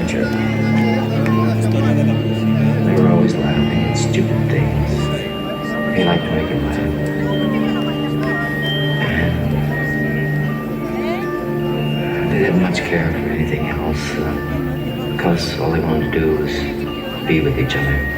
adventure. They were always laughing at stupid things. He liked to make him laugh. And they didn't much care for anything else because all they wanted to do was be with each other.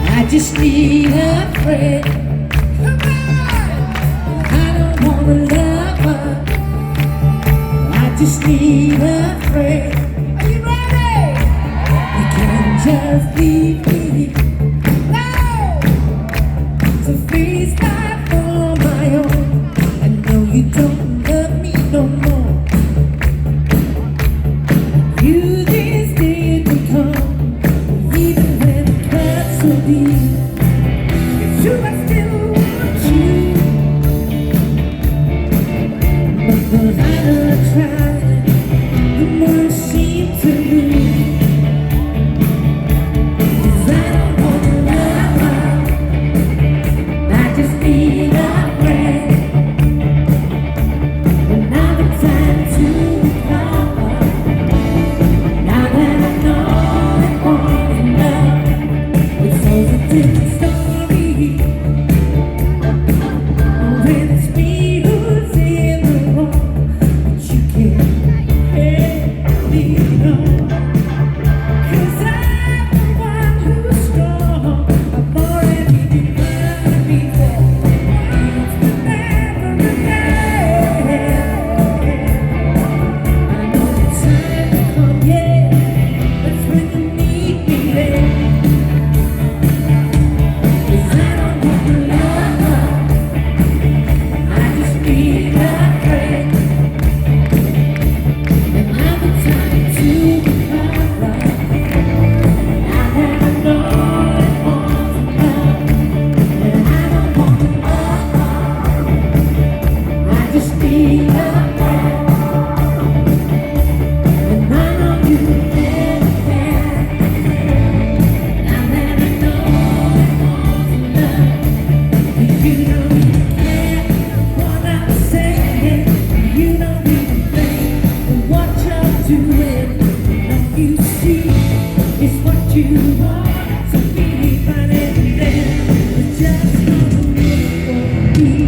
I just need a friend. Come on! I don't wanna love her. I just need a friend. Are you ready? You can't just leave me. No! So please not for my own. I know you don't love me no more. You these days will come. Even when it hurts so deep, it's true I still want you. But the harder I try, the more I seem to lose. 'Cause I don't want to love her. I just need a friend. But now the time to recover. Now that I know it wasn't love. It's all a different story. When it's me who's in the wrong, but you can't help me no. 'Cause I'm the one who's strong. I've already defined before. It's never again. I know the time will come, yeah. That's when you need me there. 'Cause I don't want to love her. I just need a friend. And now the time to recover. Now that I know it wasn't love. And I don't want to love her. I just need a friend. And I know you can. Now that I know it wasn't love. You don't even care what I'm saying. You don't even think what you're doing. All you see is what you want to be, but in there, it's just gonna look for me.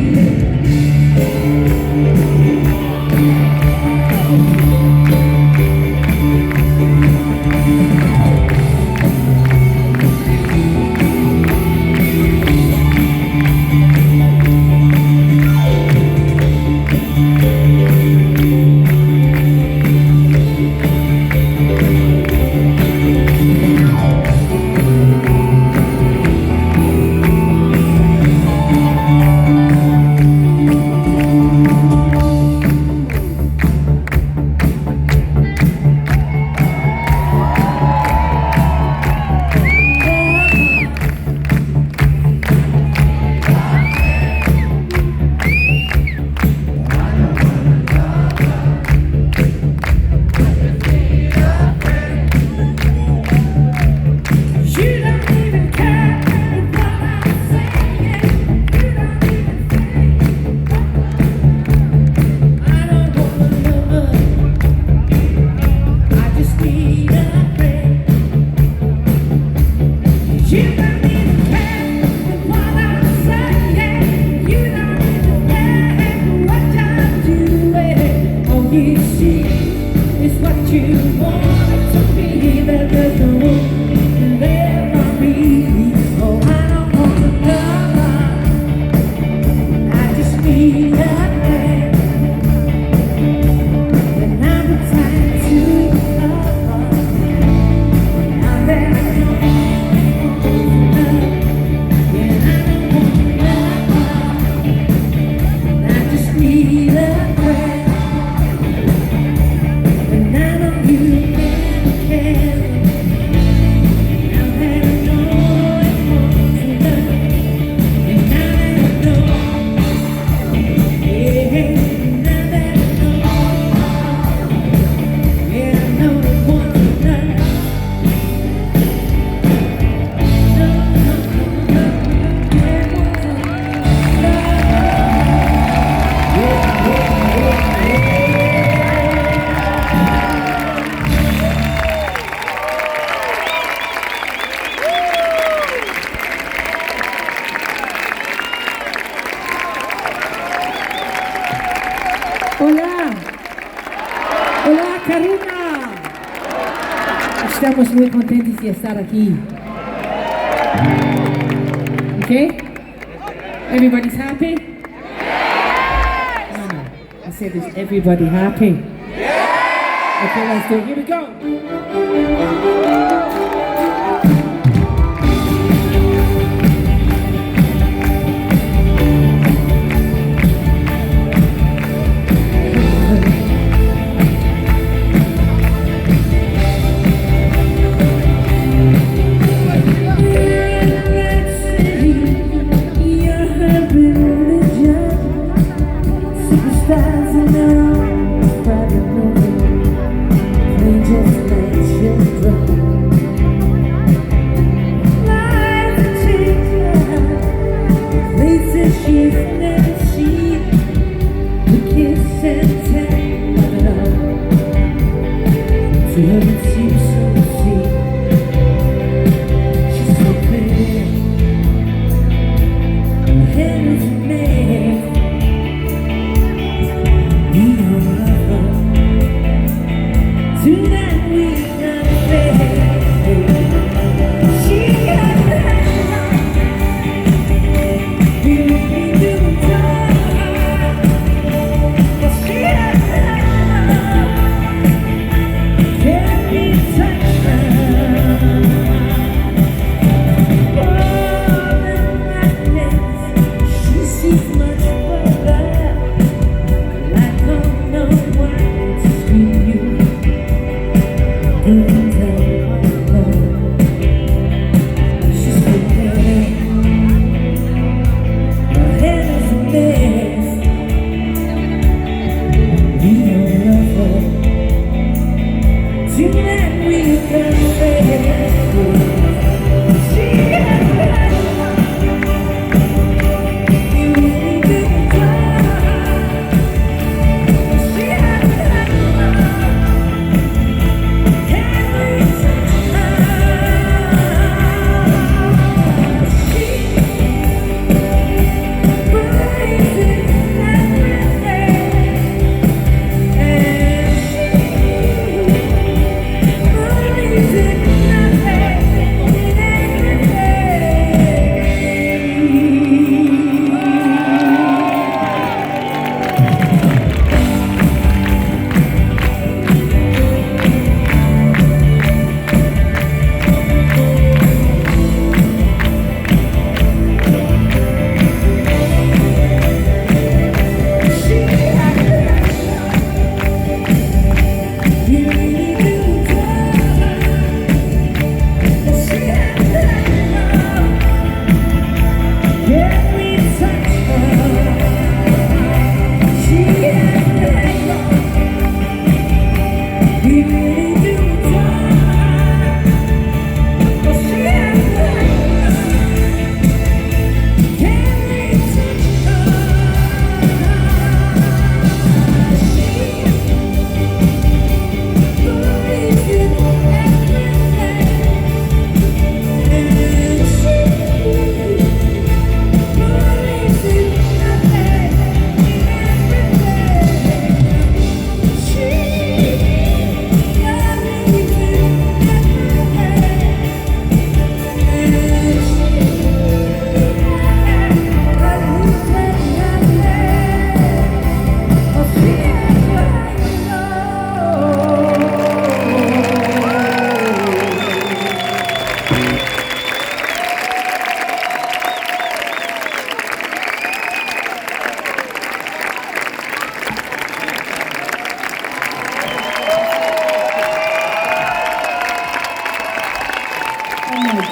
Hola. Hola, Karina. Estamos muy contentos de estar aquí. Okay? Everybody's happy? No, no. I said, is everybody happy? Okay, let's do it. Here we go.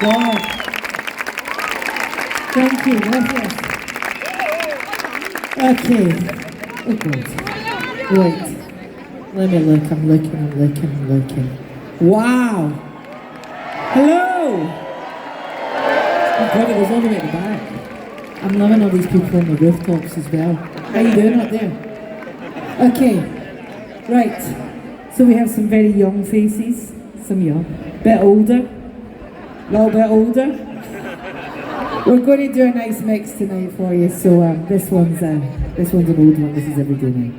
God. Thank you. Yes. Okay. Oh God. Wait. Let me look. I'm looking. Wow. Hello. Oh God, it was all the way at the back. I'm loving all these people on the rooftops as well. How you doing up there? Okay. Right. So we have some very young faces. Some young. Bit older. A little bit older. We're going to do a nice mix tonight for you. So this one's an old one. This is Everyday Night.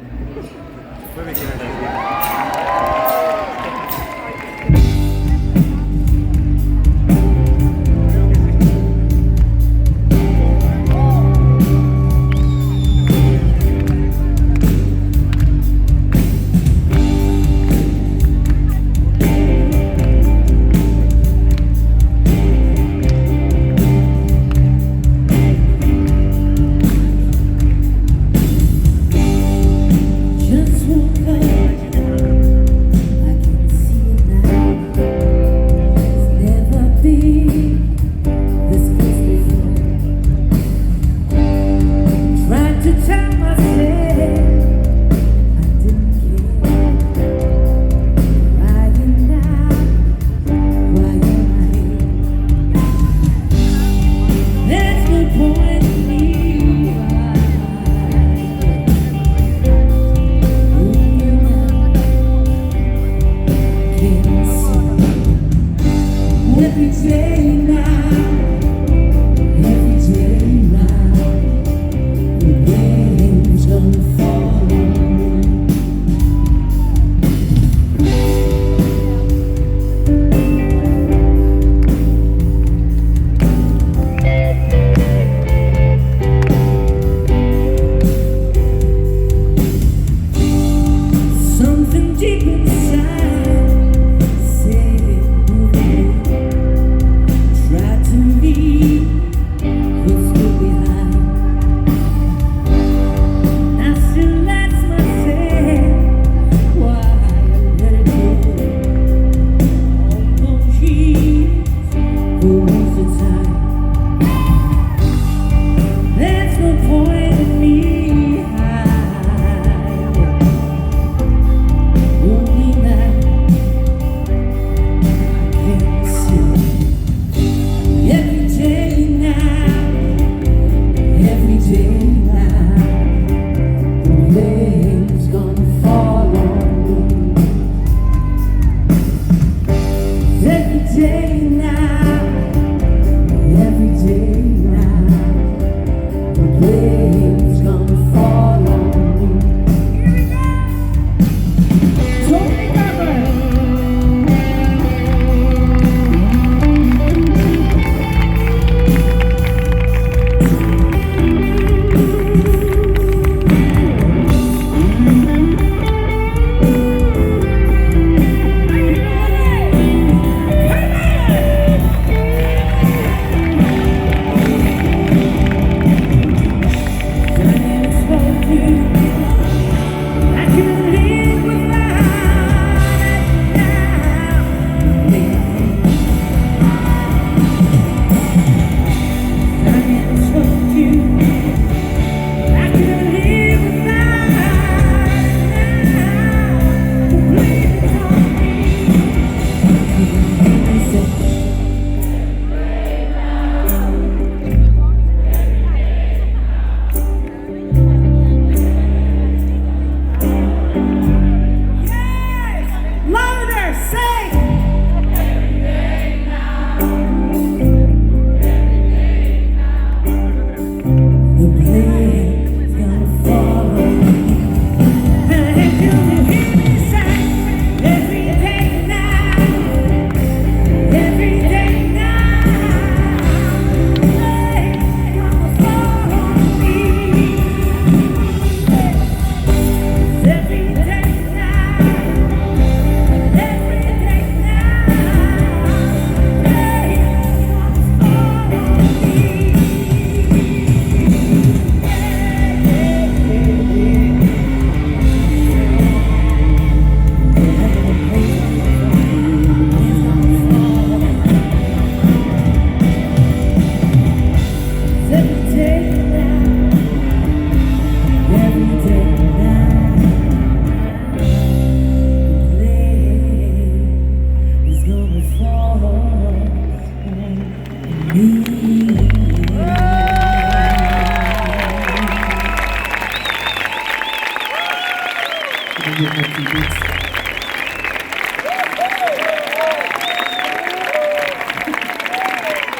and then we'll have two beats.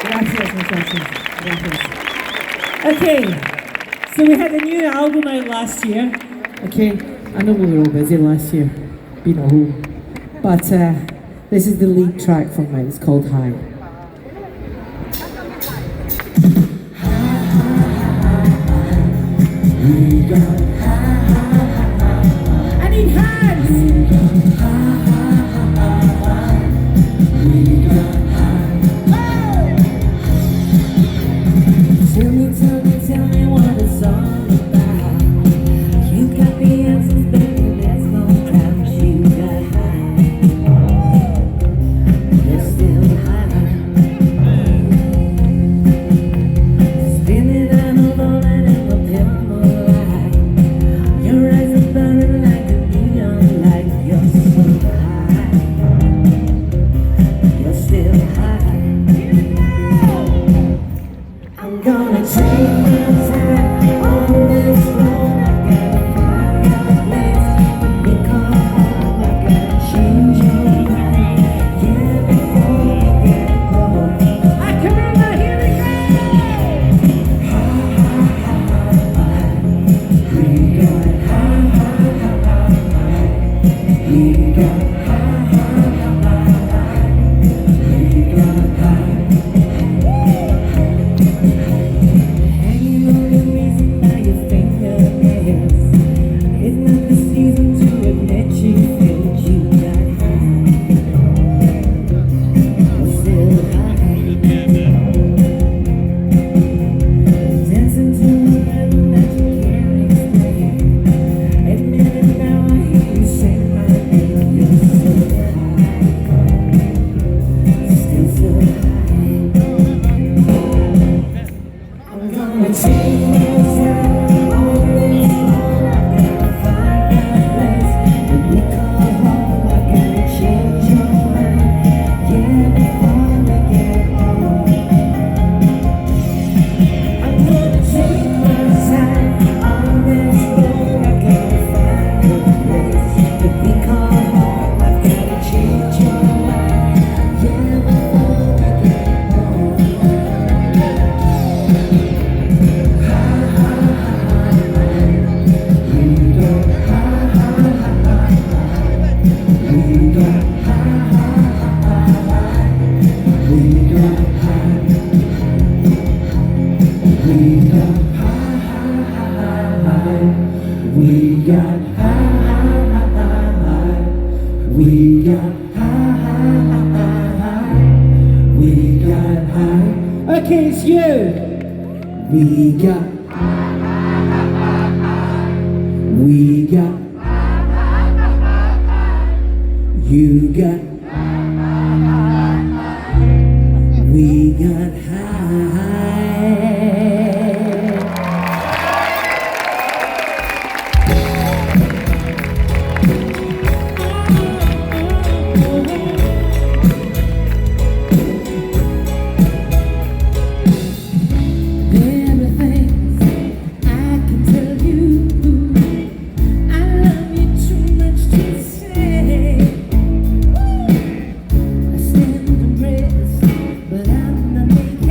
Gracias, muchachos. Gracias. Okay, so we had a new album out last year. Okay, I know we were all busy last year, being at home. But this is the lead track from it. It's called High. I need hands! Tell me what it's all about. You got the answers, baby, there's no doubt. You got high. You're still high. Spinning out of all that ever felt more light. Your eyes are burning like a neon light. You're so high. You're still high. I'm gonna take my time on this road. I gotta find a place to become home. I gotta change your mind, yeah, before we get home. I can remember, here we go. We got we got hanging on your reason by your fingernails. It's not the season to admit you feel you got high. You're still high. Dancing to a rhythm that you can't explain. Admit it now, I hear you say my name. You're so high. Still so high. I'm gonna take my time on this road. I gotta find a place to become home. I gotta change your mind, yeah, before we get home. I'm gonna take my time on this road. I gotta find a place to become home. I gotta change your mind, yeah, before we get home. Okay, it's you. We got you got we got high. But I'm not making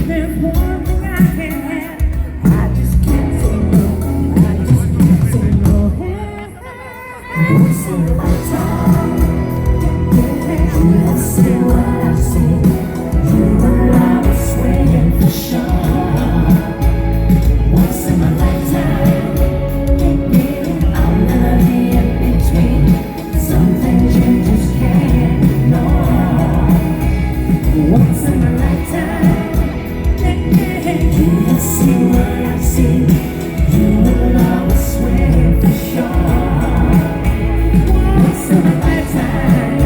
there's one thing I can't have, I just can't say no. I just can't say no. Once in a lifetime, let's see what I see. You and I was swaying for sure. Once in a lifetime, I'll never be in between. Some things you just can't ignore. Once in a lifetime, you can see what I see. You and I was swaying for sure. Once in a lifetime,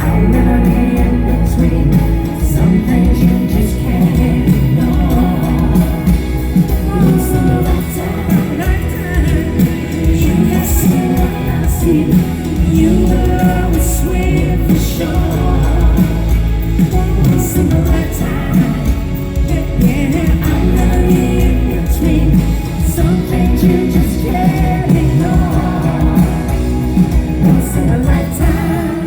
I'll never be in between. Some things you just can't ignore. Once in a lifetime, you can see what I see. You and I was swaying for sure. Once in a lifetime, I'll never be in between. Some things you just can't ignore. Once in a lifetime.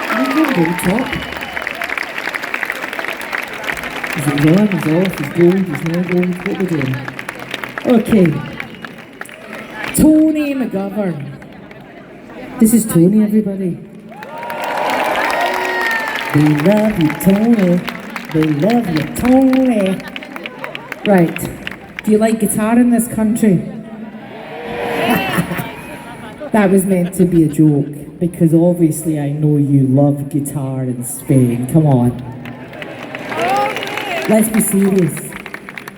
I'm going to go top. Is it on, is off, is gold, is no gold, what are we doing? Okay. Tony McGovern. This is Tony, everybody. They love you, Tony. They love you, Tony. Right. Do you like guitar in this country? That was meant to be a joke, because obviously I know you love guitar in Spain. Come on. Let's be serious.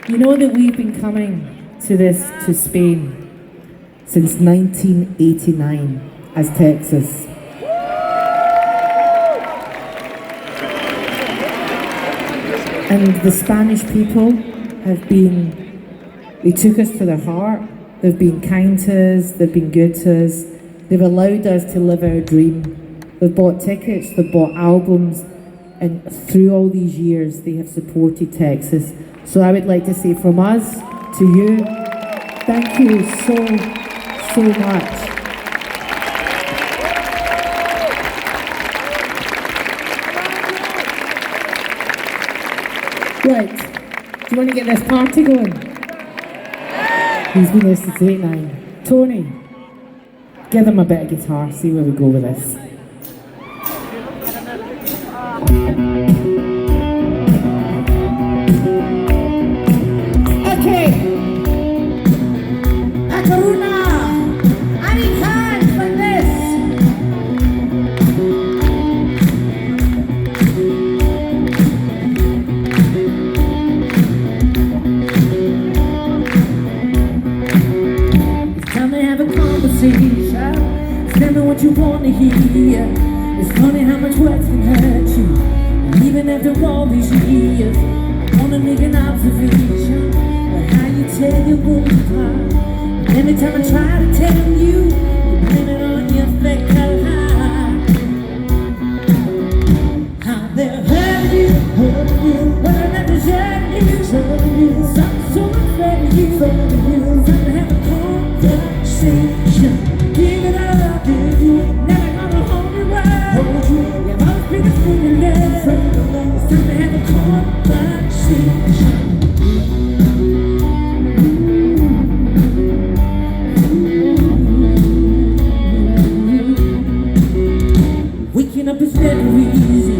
You know that we've been coming to Spain since 1989 as Texas. And the Spanish people they took us to their heart. They've been kind to us, they've been good to us. They've allowed us to live our dream. They've bought tickets, they've bought albums, and through all these years they have supported Texas. So I would like to say from us to you, thank you so much. Right, do you want to get this party going? He's been here since 89. Tony, give him a bit of guitar, see where we go with this. Okay. Akaruna, I need hands like this. It's time to have a conversation. Tell me what you want to hear. It's funny how much words can hurt you. And even after all these years, I wanna make an observation of how you tell your woman apart. And every time I try to tell you, you blame it on your fake heart. How they're hurting you, but they're not deserting you. Some so afraid of you, time to have a conversation. Give it up, never gonna hold you right. You've always been a fool in love. It's time to have a conversation. Waking up is never easy,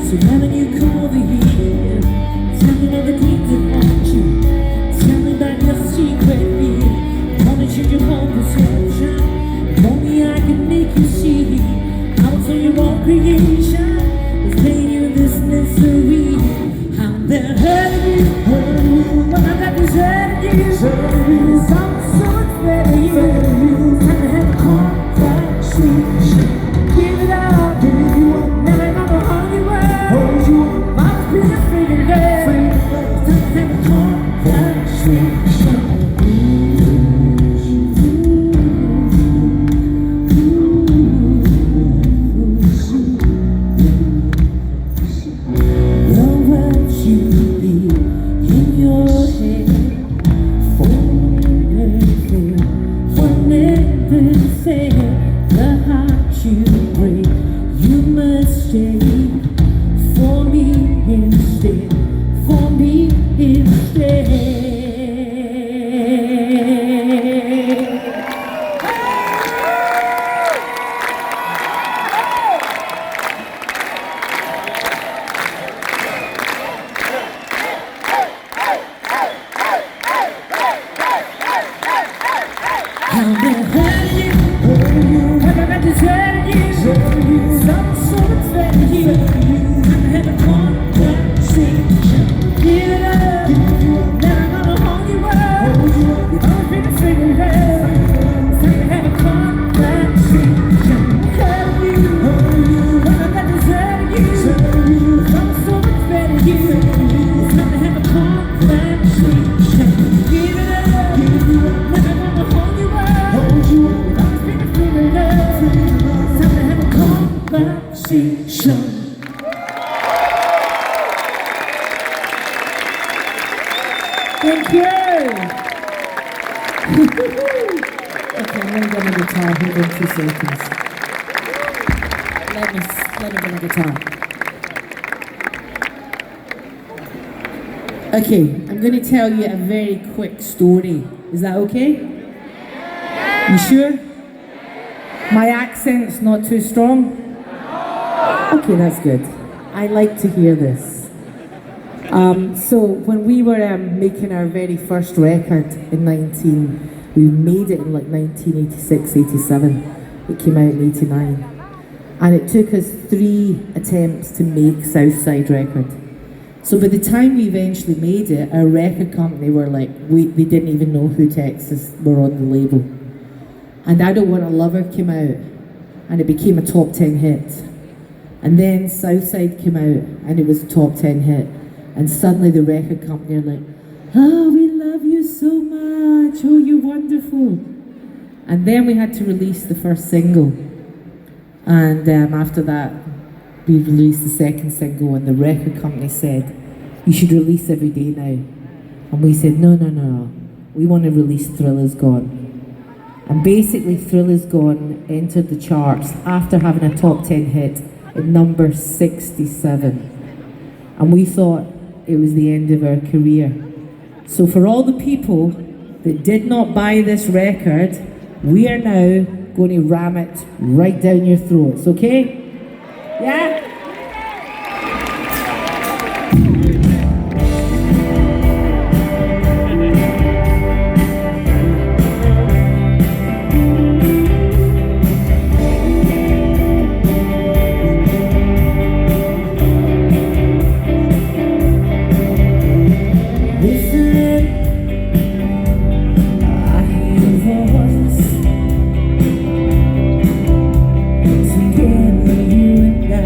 so why don't you come over here? Tell me all the things that haunt you. Tell me about your secret fear. Wanna change your whole perception. If only I can make you see how it's all your own creation. It's paying you this misery. How they're hurting you, but I'm not deserting you. I'm so afraid of you. Time to have a conversation. Give it up, never gonna hold you up. instead. For me instead. For me instead. How the hell you? What I got to tell you? Some sort of tell you. I'm having conversation. Give it up. Now I'm gonna hold you up. You've always been a single girl. It's time to have a conversation. Tell you what I got to tell you. Some sort of tell you. It's time to have a conversation. Give it up. Now I'm gonna hold you up. You've always been a single girl. It's time to have a conversation. Thank you. Okay, I'm gonna get my guitar. Hold on 2 seconds. Let me get my guitar. Okay, I'm gonna tell you a very quick story. Is that okay? You sure? My accent's not too strong? Okay, that's good. I like to hear this. So when we were making our very first record in we made it in like 1986, 87. It came out in 89. And it took us 3 attempts to make Southside Record. So by the time we eventually made it, our record company were like, they didn't even know who Texas were on the label. And I Don't Want a Lover came out, and it became a top 10 hit. And then Southside came out, and it was a top 10 hit. And suddenly the record company are like, oh, we love you so much, oh, you're wonderful. And then we had to release the first single. And after that, we released the second single, and the record company said, you should release every day now. And we said, no, we want to release Thriller's Gone. And basically Thriller's Gone entered the charts after having a top 10 hit at number 67. And we thought it was the end of our career. So for all the people that did not buy this record, we are now going to ram it right down your throats, okay? Yeah? Together you and I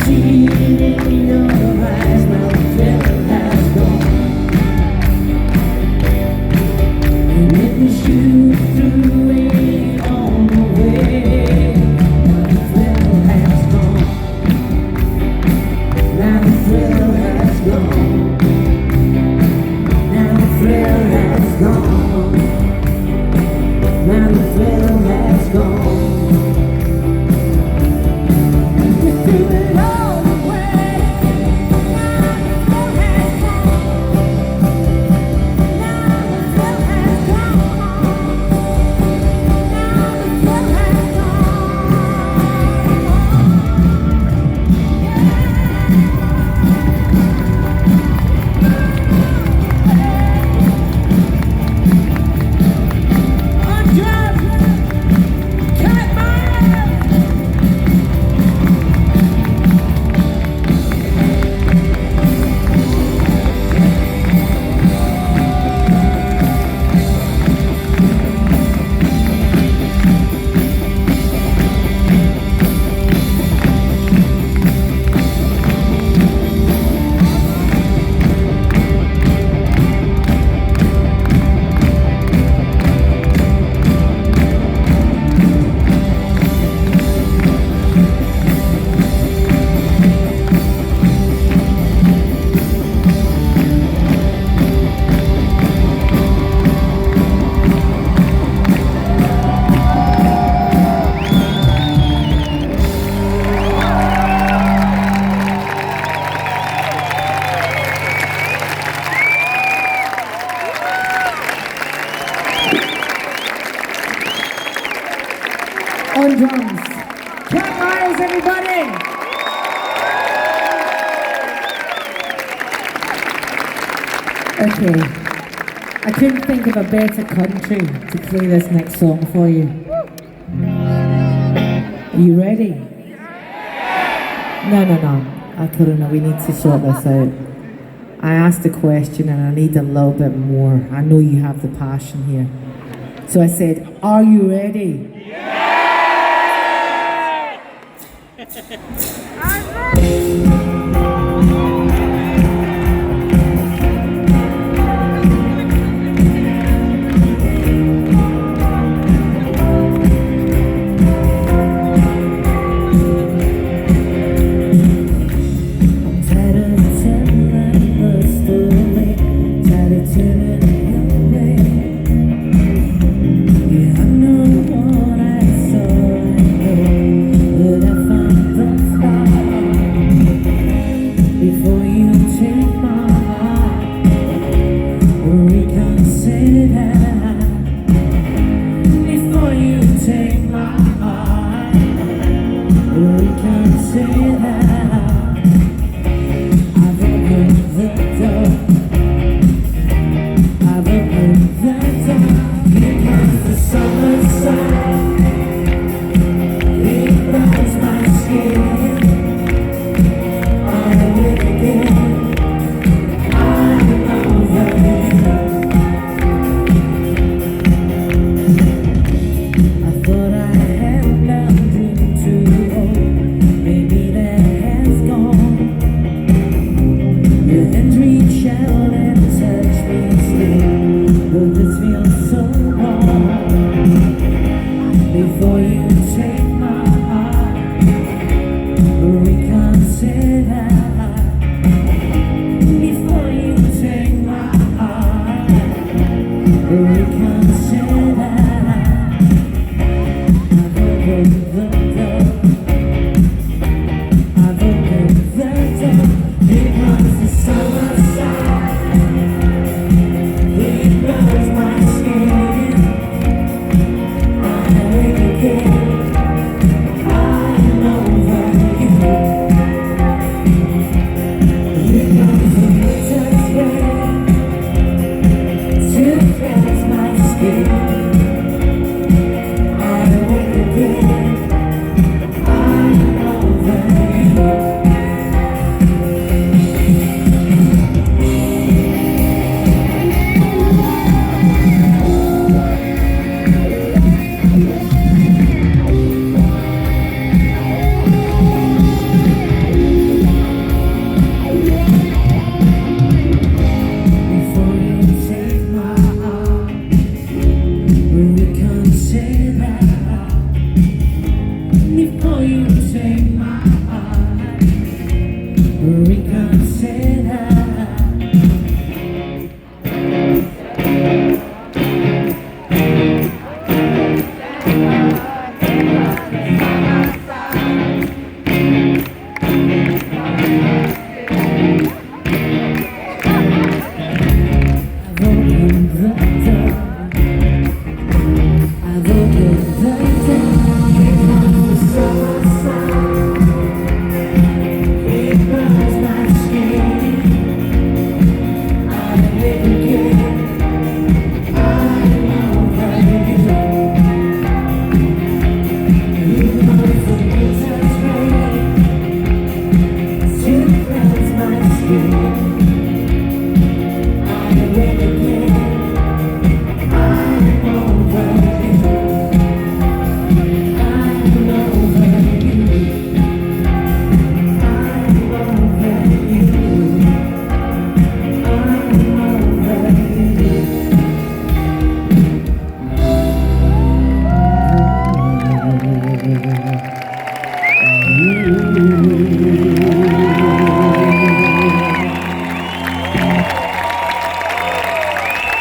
see it in your eyes. Now the thrill has gone. And it was you threw it all away. Now the thrill has gone. Now the thrill has gone. Now the thrill has gone. Now the thrill has gone. We threw it all away. Now the thrill has gone. Now the thrill has gone. Now the thrill has On drums, Cat Myers. On drums, Cat Myers, everybody! Okay, I couldn't think of a better country to play this next song for you. Are you ready? No. Karuna, we need to sort this out. I asked a question and I need a little bit more. I know you have the passion here. So I said, are you ready?